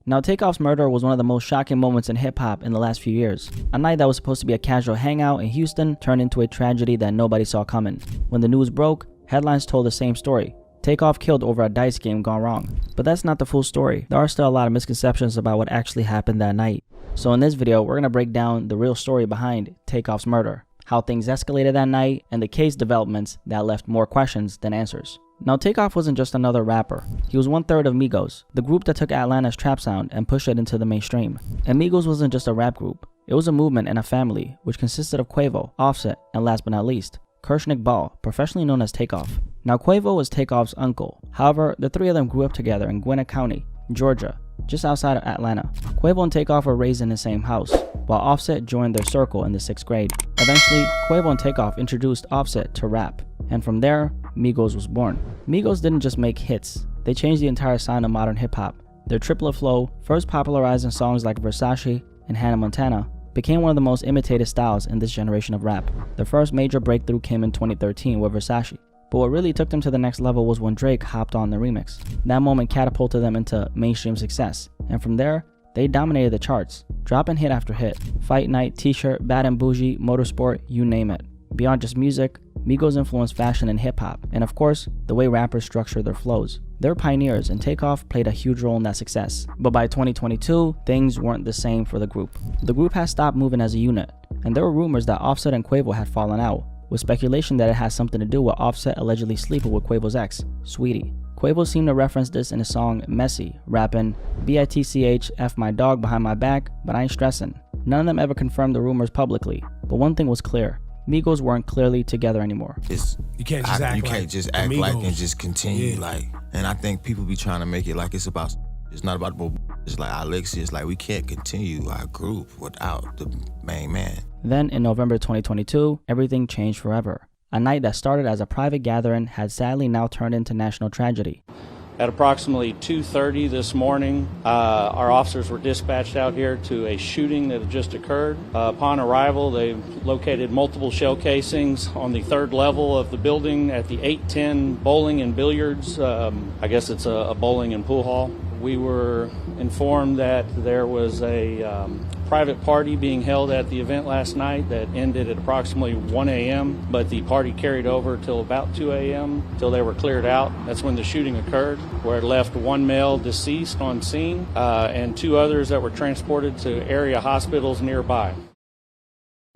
Now, Takeoff's murder was one of the most shocking moments in hip-hop in the last few years. A night that was supposed to be a casual hangout in Houston turned into a tragedy that nobody saw coming. When the news broke, headlines told the same story. Takeoff killed over a dice game gone wrong. But that's not the full story. There are still a lot of misconceptions about what actually happened that night. So in this video, we're going to break down the real story behind Takeoff's murder, how things escalated that night, and the case developments that left more questions than answers. Now, Takeoff wasn't just another rapper. He was 1/3 of Migos, the group that took Atlanta's trap sound and pushed it into the mainstream. And Migos wasn't just a rap group. It was a movement and a family, which consisted of Quavo, Offset, and last but not least, Kershnick Ball, professionally known as Takeoff. Now, Quavo was Takeoff's uncle. However, the three of them grew up together in Gwinnett County, Georgia, just outside of Atlanta. Quavo and Takeoff were raised in the same house, while Offset joined their circle in the 6th grade. Eventually, Quavo and Takeoff introduced Offset to rap, and from there, Migos was born. Migos didn't just make hits, they changed the entire sound of modern hip-hop. Their triplet flow, first popularized in songs like Versace and Hannah Montana, became one of the most imitated styles in this generation of rap. Their first major breakthrough came in 2013 with Versace. But what really took them to the next level was when Drake hopped on the remix. That moment catapulted them into mainstream success, and from there, they dominated the charts, dropping hit after hit. Fight Night, T-shirt, Bad and Bougie, Motorsport, you name it. Beyond just music, Migos influenced fashion and hip-hop, and of course, the way rappers structure their flows. They're pioneers, and Takeoff played a huge role in that success. But by 2022, things weren't the same for the group. The group had stopped moving as a unit, and there were rumors that Offset and Quavo had fallen out, with speculation that it had something to do with Offset allegedly sleeping with Quavo's ex, Sweetie. Quavo seemed to reference this in his song Messy, rapping, "Bitch, F my dog behind my back, but I ain't stressing." None of them ever confirmed the rumors publicly, but one thing was clear. Migos weren't clearly together anymore. You can't just act like and just continue like. And I think people be trying to make it like it's not about it's like Alexis. It's like we can't continue our group without the main man. Then in November 2022, everything changed forever. A night that started as a private gathering had sadly now turned into national tragedy. At approximately 2:30 this morning, our officers were dispatched out here to a shooting that had just occurred. Upon arrival, they located multiple shell casings on the 3rd level of the building at the 810 Bowling and Billiards. I guess it's a bowling and pool hall. We were informed that there was a private party being held at the event last night that ended at approximately 1 a.m., but the party carried over till about 2 a.m. till they were cleared out. That's when the shooting occurred, where it left one male deceased on scene and 2 others that were transported to area hospitals nearby.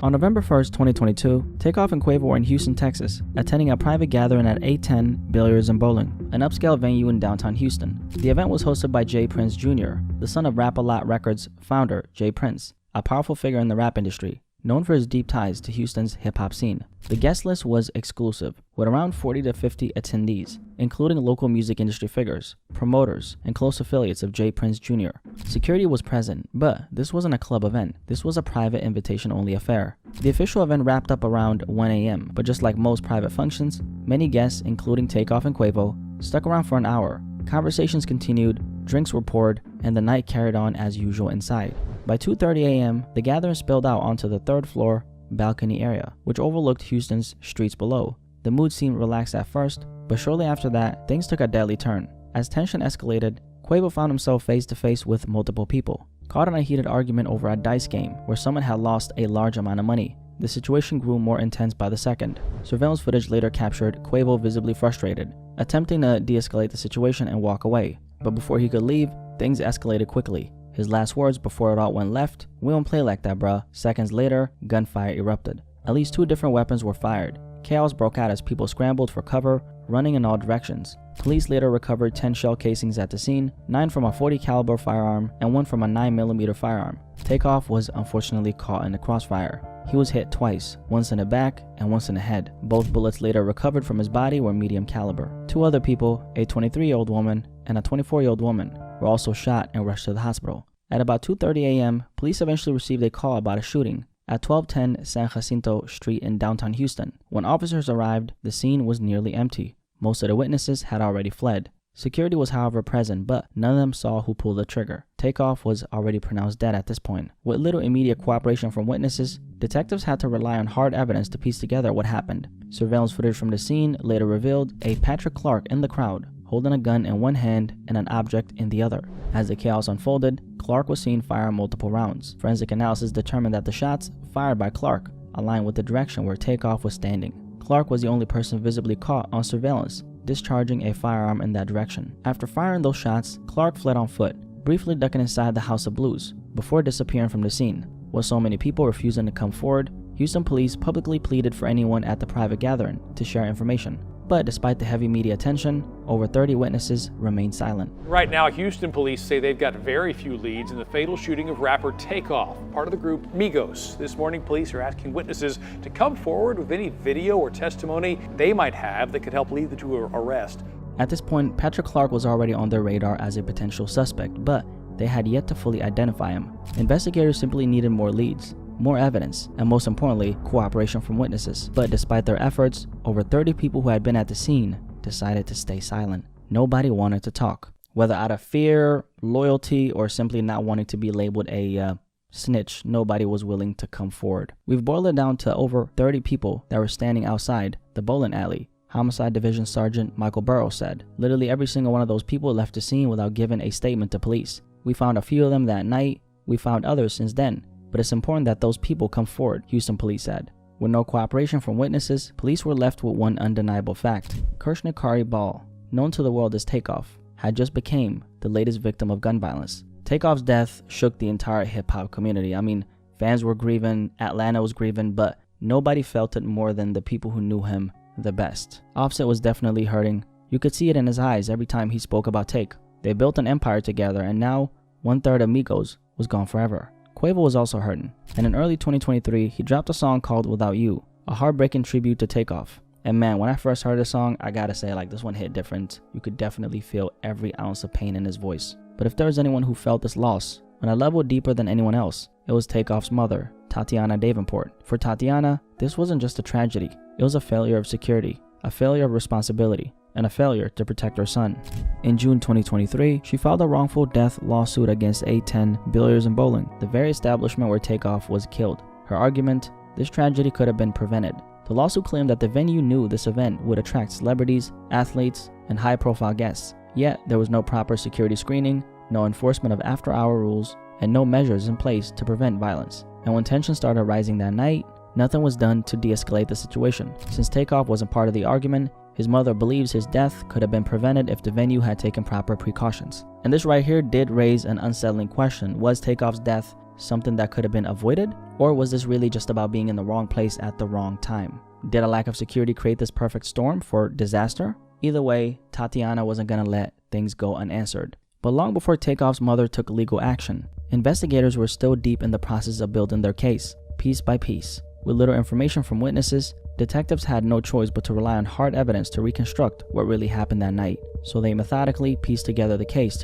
On November 1st, 2022, Takeoff and Quavo were in Houston, Texas, attending a private gathering at 810 Billiards and Bowling, an upscale venue in downtown Houston. The event was hosted by Jay Prince Jr., the son of Rap-A-Lot Records founder Jay Prince, a powerful figure in the rap industry, known for his deep ties to Houston's hip-hop scene. The guest list was exclusive, with around 40 to 50 attendees, including local music industry figures, promoters, and close affiliates of Jay Prince Jr. Security was present, but this wasn't a club event. This was a private invitation-only affair. The official event wrapped up around 1 a.m., but just like most private functions, many guests, including Takeoff and Quavo, stuck around for an hour. Conversations continued, drinks were poured, and the night carried on as usual inside. By 2:30 a.m., the gathering spilled out onto the 3rd floor balcony area, which overlooked Houston's streets below. The mood seemed relaxed at first, but shortly after that, things took a deadly turn. As tension escalated, Quavo found himself face to face with multiple people, caught in a heated argument over a dice game where someone had lost a large amount of money. The situation grew more intense by the second. Surveillance footage later captured Quavo visibly frustrated, attempting to de-escalate the situation and walk away. But before he could leave, things escalated quickly. His last words before it all went left, "We don't play like that, bruh." Seconds later, gunfire erupted. At least 2 different weapons were fired. Chaos broke out as people scrambled for cover, running in all directions. Police later recovered 10 shell casings at the scene, 9 from a .40 caliber firearm and 1 from a 9mm firearm. Takeoff was unfortunately caught in the crossfire. He was hit twice, once in the back and once in the head. Both bullets later recovered from his body were medium caliber. 2 other people, a 23-year-old woman and a 24-year-old woman, were also shot and rushed to the hospital. At about 2:30 a.m., police eventually received a call about a shooting at 1210 San Jacinto Street in downtown Houston. When officers arrived, the scene was nearly empty. Most of the witnesses had already fled. Security was however present, but none of them saw who pulled the trigger. Takeoff was already pronounced dead at this point. With little immediate cooperation from witnesses, detectives had to rely on hard evidence to piece together what happened. Surveillance footage from the scene later revealed a Patrick Clark in the crowd, holding a gun in one hand and an object in the other. As the chaos unfolded, Clark was seen firing multiple rounds. Forensic analysis determined that the shots fired by Clark aligned with the direction where Takeoff was standing. Clark was the only person visibly caught on surveillance discharging a firearm in that direction. After firing those shots, Clark fled on foot, briefly ducking inside the House of Blues before disappearing from the scene. With so many people refusing to come forward, Houston police publicly pleaded for anyone at the private gathering to share information. But despite the heavy media attention, over 30 witnesses remained silent. Right now, Houston police say they've got very few leads in the fatal shooting of rapper Takeoff, part of the group Migos. This morning, police are asking witnesses to come forward with any video or testimony they might have that could help lead to an arrest. At this point, Patrick Clark was already on their radar as a potential suspect, but they had yet to fully identify him. Investigators simply needed more leads, more evidence, and most importantly, cooperation from witnesses. But despite their efforts, over 30 people who had been at the scene decided to stay silent. Nobody wanted to talk. Whether out of fear, loyalty, or simply not wanting to be labeled a snitch, nobody was willing to come forward. We've boiled it down to over 30 people that were standing outside the bowling alley. Homicide Division Sergeant Michael Burrows said, literally every single one of those people left the scene without giving a statement to police. We found a few of them that night. We found others since then. But it's important that those people come forward, Houston police said. With no cooperation from witnesses, police were left with one undeniable fact. Kirshnikari Ball, known to the world as Takeoff, had just became the latest victim of gun violence. Takeoff's death shook the entire hip-hop community. I mean, fans were grieving, Atlanta was grieving, but nobody felt it more than the people who knew him the best. Offset was definitely hurting. You could see it in his eyes every time he spoke about Take. They built an empire together, and now 1/3 of Migos was gone forever. Quavo was also hurting, and in early 2023, he dropped a song called Without You, a heartbreaking tribute to Takeoff. And man, when I first heard the song, I gotta say, this one hit different. You could definitely feel every ounce of pain in his voice. But if there was anyone who felt this loss on a level deeper than anyone else, it was Takeoff's mother, Tatiana Davenport. For Tatiana, this wasn't just a tragedy. It was a failure of security, a failure of responsibility, and a failure to protect her son. In June 2023, she filed a wrongful death lawsuit against A10 Billiards and Bowling, the very establishment where Takeoff was killed. Her argument, this tragedy could have been prevented. The lawsuit claimed that the venue knew this event would attract celebrities, athletes, and high-profile guests. Yet, there was no proper security screening, no enforcement of after-hour rules, and no measures in place to prevent violence. And when tensions started rising that night, nothing was done to de-escalate the situation. Since Takeoff wasn't part of the argument, his mother believes his death could have been prevented if the venue had taken proper precautions. And this right here did raise an unsettling question. Was Takeoff's death something that could have been avoided? Or was this really just about being in the wrong place at the wrong time? Did a lack of security create this perfect storm for disaster? Either way, Tatiana wasn't gonna let things go unanswered. But long before Takeoff's mother took legal action, investigators were still deep in the process of building their case, piece by piece. With little information from witnesses, detectives had no choice but to rely on hard evidence to reconstruct what really happened that night. So they methodically pieced together the case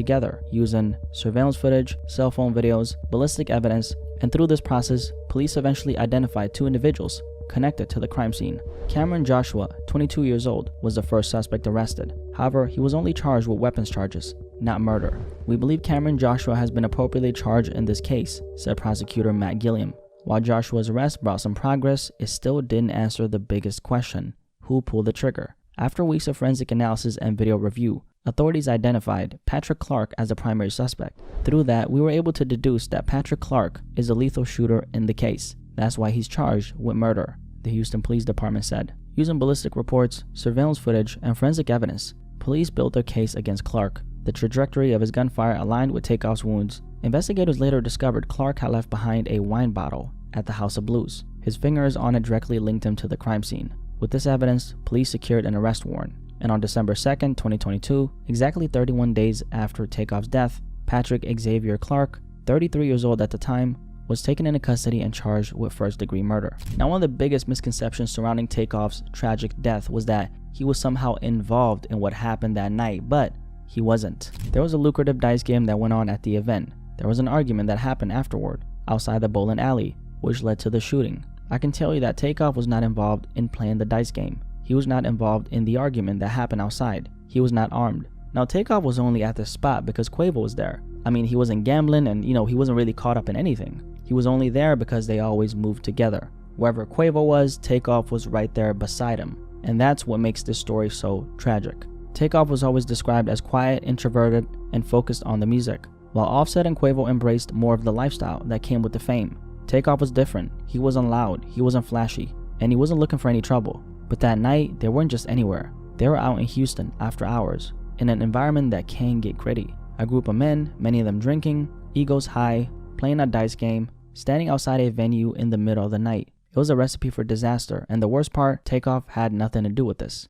using surveillance footage, cell phone videos, ballistic evidence, and through this process, police eventually identified 2 individuals connected to the crime scene. Cameron Joshua, 22 years old, was the first suspect arrested. However, he was only charged with weapons charges, not murder. We believe Cameron Joshua has been appropriately charged in this case, said prosecutor Matt Gilliam. While Joshua's arrest brought some progress, it still didn't answer the biggest question: who pulled the trigger? After weeks of forensic analysis and video review, authorities identified Patrick Clark as the primary suspect. Through that, we were able to deduce that Patrick Clark is the lethal shooter in the case. That's why he's charged with murder, the Houston Police Department said. Using ballistic reports, surveillance footage, and forensic evidence, police built their case against Clark. The trajectory of his gunfire aligned with Takeoff's wounds. Investigators later discovered Clark had left behind a wine bottle at the House of Blues. His fingers on it directly linked him to the crime scene. With this evidence, police secured an arrest warrant. And on December 2nd, 2022, exactly 31 days after Takeoff's death, Patrick Xavier Clark, 33 years old at the time, was taken into custody and charged with first-degree murder. Now, one of the biggest misconceptions surrounding Takeoff's tragic death was that he was somehow involved in what happened that night, but he wasn't. There was a lucrative dice game that went on at the event. There was an argument that happened afterward, outside the bowling alley, which led to the shooting. I can tell you that Takeoff was not involved in playing the dice game. He was not involved in the argument that happened outside. He was not armed. Now, Takeoff was only at the spot because Quavo was there. I mean, he wasn't gambling and, he wasn't really caught up in anything. He was only there because they always moved together. Wherever Quavo was, Takeoff was right there beside him. And that's what makes this story so tragic. Takeoff was always described as quiet, introverted, and focused on the music, while Offset and Quavo embraced more of the lifestyle that came with the fame. Takeoff was different. He wasn't loud, he wasn't flashy, and he wasn't looking for any trouble. But that night, they weren't just anywhere. They were out in Houston after hours, in an environment that can get gritty. A group of men, many of them drinking, egos high, playing a dice game, standing outside a venue in the middle of the night. It was a recipe for disaster, and the worst part, Takeoff had nothing to do with this.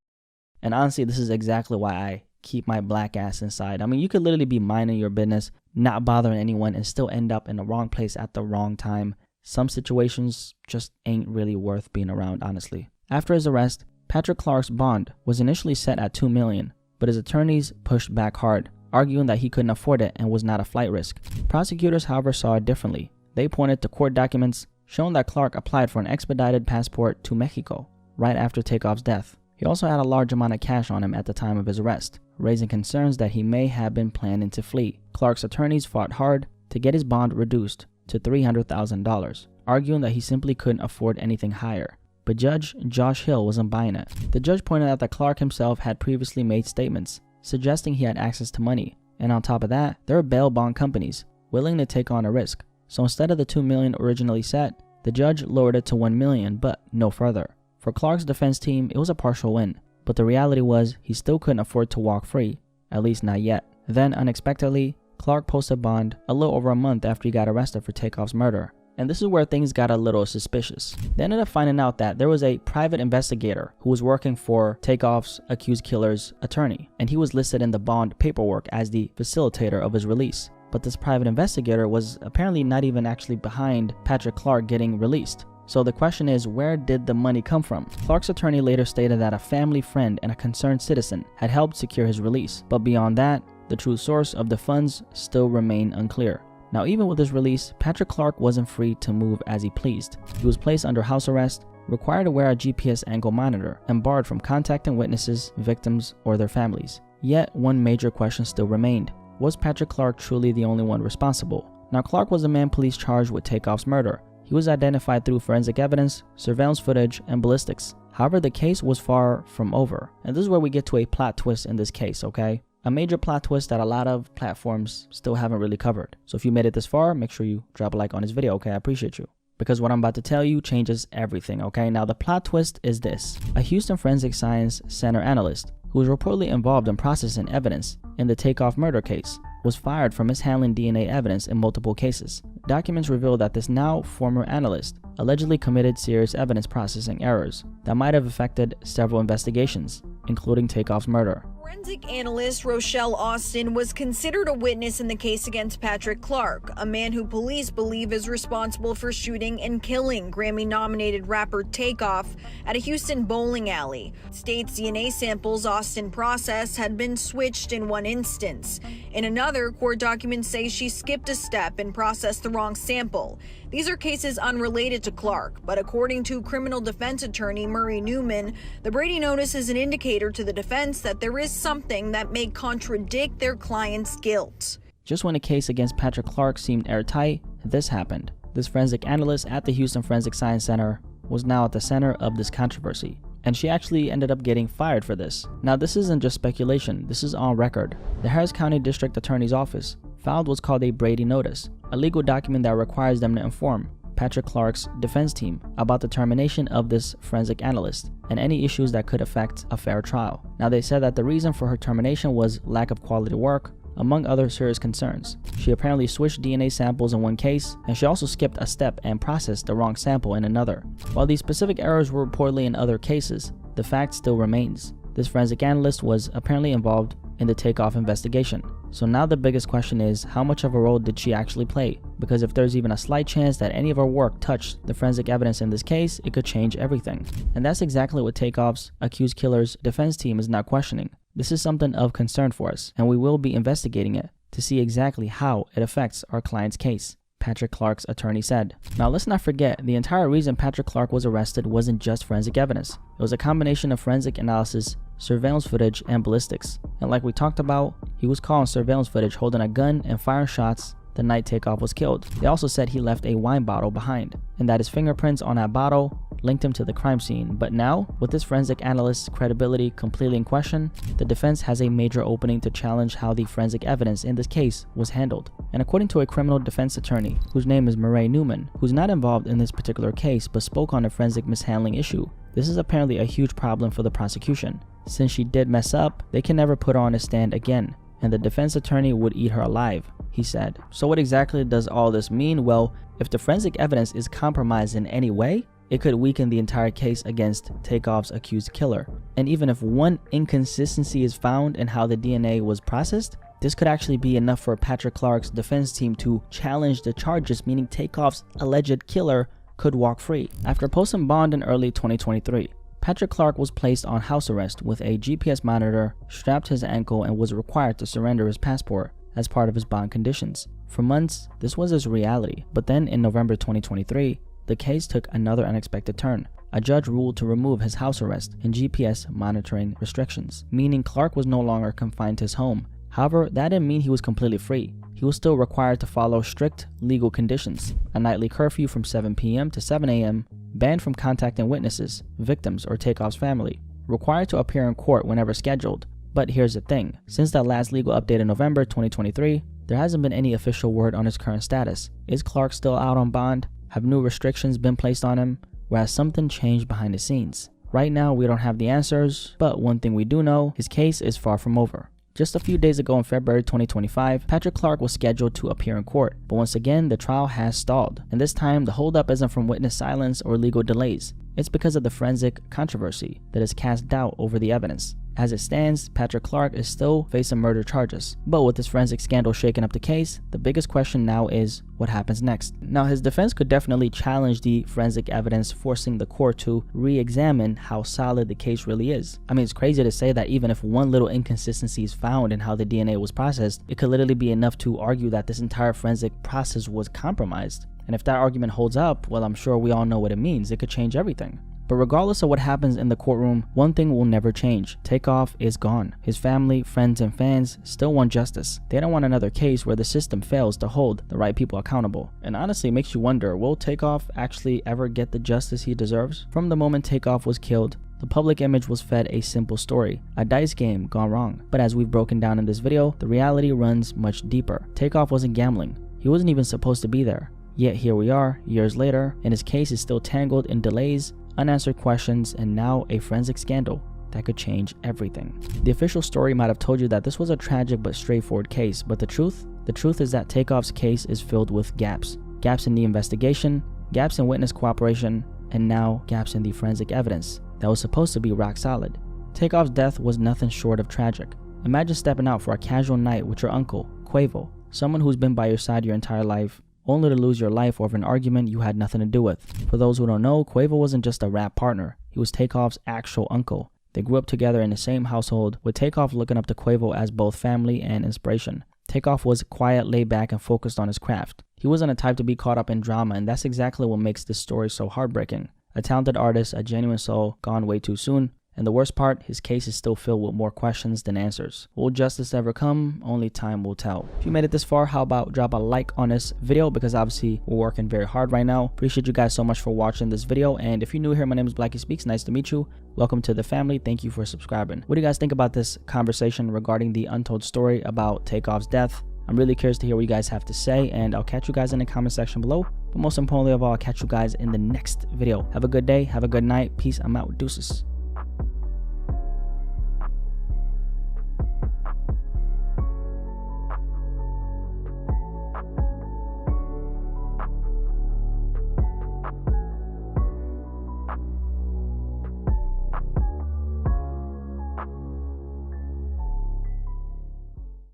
And honestly, this is exactly why I keep my black ass inside. I mean, you could literally be minding your business, not bothering anyone, and still end up in the wrong place at the wrong time. Some situations just ain't really worth being around, honestly. After his arrest, Patrick Clark's bond was initially set at $2 million, but his attorneys pushed back hard, arguing that he couldn't afford it and was not a flight risk. Prosecutors, however, saw it differently. They pointed to court documents showing that Clark applied for an expedited passport to Mexico right after Takeoff's death. He also had a large amount of cash on him at the time of his arrest, raising concerns that he may have been planning to flee. Clark's attorneys fought hard to get his bond reduced to $300,000, arguing that he simply couldn't afford anything higher. But Judge Josh Hill wasn't buying it. The judge pointed out that Clark himself had previously made statements suggesting he had access to money, and on top of that, there were bail bond companies willing to take on a risk. So instead of the $2 million originally set, the judge lowered it to $1 million, but no further. For Clark's defense team, it was a partial win, but the reality was he still couldn't afford to walk free, at least not yet. Then, unexpectedly, Clark posted bond a little over a month after he got arrested for Takeoff's murder. And this is where things got a little suspicious. They ended up finding out that there was a private investigator who was working for Takeoff's accused killer's attorney, and he was listed in the bond paperwork as the facilitator of his release. But this private investigator was apparently not even actually behind Patrick Clark getting released. So the question is, where did the money come from? Clark's attorney later stated that a family friend and a concerned citizen had helped secure his release, but beyond that, the true source of the funds still remain unclear. Now, even with his release, Patrick Clark wasn't free to move as he pleased. He was placed under house arrest, required to wear a GPS ankle monitor, and barred from contacting witnesses, victims, or their families. Yet, one major question still remained. Was Patrick Clark truly the only one responsible? Now, Clark was the man police charged with Takeoff's murder. He was identified through forensic evidence, surveillance footage, and ballistics. However, the case was far from over. And this is where we get to a plot twist in this case, okay? A major plot twist that a lot of platforms still haven't really covered. So if you made it this far, make sure you drop a like on this video, okay? I appreciate you. Because what I'm about to tell you changes everything, okay? Now, the plot twist is this. A Houston Forensic Science Center analyst who was reportedly involved in processing evidence in the Takeoff murder case was fired for mishandling DNA evidence in multiple cases. Documents reveal that this now former analyst allegedly committed serious evidence processing errors that might have affected several investigations, including Takeoff's murder. Forensic analyst Rochelle Austin was considered a witness in the case against Patrick Clark, a man who police believe is responsible for shooting and killing Grammy-nominated rapper Takeoff at a Houston bowling alley. State's DNA samples Austin processed had been switched in one instance. In another, court documents say she skipped a step and processed the wrong sample. These are cases unrelated to Clark, but according to criminal defense attorney Murray Newman, the Brady notice is an indicator to the defense that there is something that may contradict their client's guilt. Just when the case against Patrick Clark seemed airtight, this happened. This forensic analyst at the Houston Forensic Science Center was now at the center of this controversy, and she actually ended up getting fired for this. Now, this isn't just speculation, this is on record. The Harris County District Attorney's Office filed what's called a Brady notice, a legal document that requires them to inform Patrick Clark's defense team about the termination of this forensic analyst and any issues that could affect a fair trial. Now, they said that the reason for her termination was lack of quality work, among other serious concerns. She apparently switched DNA samples in one case, and she also skipped a step and processed the wrong sample in another. While these specific errors were reportedly in other cases, the fact still remains. This forensic analyst was apparently involved in the Takeoff investigation. So now the biggest question is, how much of a role did she actually play? Because if there's even a slight chance that any of her work touched the forensic evidence in this case, it could change everything. And that's exactly what Takeoff's accused killer's defense team is now questioning. This is something of concern for us, and we will be investigating it to see exactly how it affects our client's case, Patrick Clark's attorney said. Now, let's not forget, the entire reason Patrick Clark was arrested wasn't just forensic evidence. It was a combination of forensic analysis, surveillance footage, and ballistics. And like we talked about, he was caught on surveillance footage holding a gun and firing shots the night Takeoff was killed. They also said he left a wine bottle behind, and that his fingerprints on that bottle linked him to the crime scene. But now, with this forensic analyst's credibility completely in question, the defense has a major opening to challenge how the forensic evidence in this case was handled. And according to a criminal defense attorney, whose name is Murray Newman, who's not involved in this particular case but spoke on a forensic mishandling issue, this is apparently a huge problem for the prosecution. Since she did mess up, they can never put her on a stand again, and the defense attorney would eat her alive, he said. So what exactly does all this mean? Well, if the forensic evidence is compromised in any way, it could weaken the entire case against Takeoff's accused killer. And even if one inconsistency is found in how the DNA was processed, this could actually be enough for Patrick Clark's defense team to challenge the charges, meaning Takeoff's alleged killer could walk free. After posting bond in early 2023, Patrick Clark was placed on house arrest with a GPS monitor strapped to his ankle and was required to surrender his passport as part of his bond conditions. For months, this was his reality, but then in November 2023, the case took another unexpected turn. A judge ruled to remove his house arrest and GPS monitoring restrictions, meaning Clark was no longer confined to his home. However, that didn't mean he was completely free. He was still required to follow strict legal conditions: a nightly curfew from 7 p.m. to 7 a.m., banned from contacting witnesses, victims, or Takeoff's family, required to appear in court whenever scheduled. But here's the thing, since that last legal update in November 2023, there hasn't been any official word on his current status. Is Clark still out on bond? Have new restrictions been placed on him? Or has something changed behind the scenes? Right now, we don't have the answers, but one thing we do know, his case is far from over. Just a few days ago in February 2025, Patrick Clark was scheduled to appear in court, but once again, the trial has stalled. And this time, the holdup isn't from witness silence or legal delays. It's because of the forensic controversy that has cast doubt over the evidence. As it stands, Patrick Clark is still facing murder charges. But with this forensic scandal shaking up the case, the biggest question now is what happens next. Now, his defense could definitely challenge the forensic evidence, forcing the court to re-examine how solid the case really is. I mean, it's crazy to say that even if one little inconsistency is found in how the DNA was processed, it could literally be enough to argue that this entire forensic process was compromised. And if that argument holds up, well, I'm sure we all know what it means. It could change everything. But regardless of what happens in the courtroom, one thing will never change. Takeoff is gone. His family, friends, and fans still want justice. They don't want another case where the system fails to hold the right people accountable. And honestly, it makes you wonder, will Takeoff actually ever get the justice he deserves? From the moment Takeoff was killed, the public image was fed a simple story, a dice game gone wrong. But as we've broken down in this video, the reality runs much deeper. Takeoff wasn't gambling. He wasn't even supposed to be there. Yet here we are, years later, and his case is still tangled in delays, unanswered questions, and now a forensic scandal that could change everything. The official story might have told you that this was a tragic but straightforward case, but the truth is that Takeoff's case is filled with gaps. Gaps in the investigation, gaps in witness cooperation, and now gaps in the forensic evidence that was supposed to be rock solid. Takeoff's death was nothing short of tragic. Imagine stepping out for a casual night with your uncle, Quavo, someone who's been by your side your entire life, only to lose your life over an argument you had nothing to do with. For those who don't know, Quavo wasn't just a rap partner. He was Takeoff's actual uncle. They grew up together in the same household, with Takeoff looking up to Quavo as both family and inspiration. Takeoff was quiet, laid back, and focused on his craft. He wasn't a type to be caught up in drama, and that's exactly what makes this story so heartbreaking. A talented artist, a genuine soul, gone way too soon. And the worst part, his case is still filled with more questions than answers. Will justice ever come? Only time will tell. If you made it this far, how about drop a like on this video, because obviously we're working very hard right now. Appreciate you guys so much for watching this video. And if you're new here, my name is Blackie Speaks. Nice to meet you. Welcome to the family. Thank you for subscribing. What do you guys think about this conversation regarding the untold story about Takeoff's death? I'm really curious to hear what you guys have to say, and I'll catch you guys in the comment section below. But most importantly of all, I'll catch you guys in the next video. Have a good day. Have a good night. Peace. I'm out. Deuces.